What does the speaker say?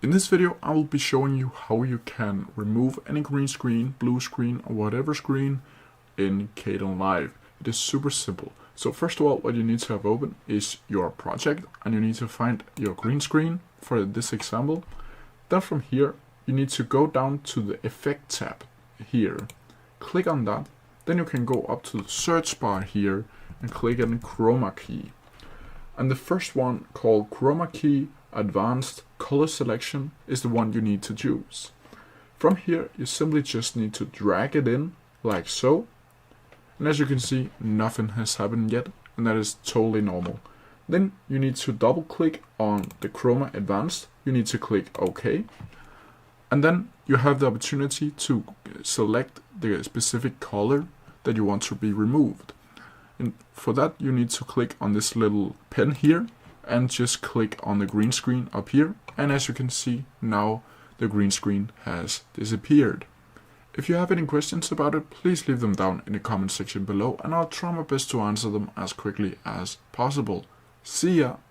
In this video, I will be showing you how you can remove any green screen, blue screen, or whatever screen in Kdenlive. It is super simple. So first of all, what you need to have open is your project, and you need to find your green screen for this example. Then from here, you need to go down to the Effect tab here. Click on that. Then you can go up to the search bar here and click on Chroma Key. And the first one, called Chroma Key Advanced Color Selection, is the one you need to choose. From here, you simply just need to drag it in like so. And as you can see, nothing has happened yet, and that is totally normal. Then you need to double click on the Chroma Advanced. You need to click OK. And then you have the opportunity to select the specific color that you want to be removed. And for that, you need to click on this little pen here and just click on the green screen up here. And as you can see, now the green screen has disappeared. If you have any questions about it, please leave them down in the comment section below, and I'll try my best to answer them as quickly as possible. See ya!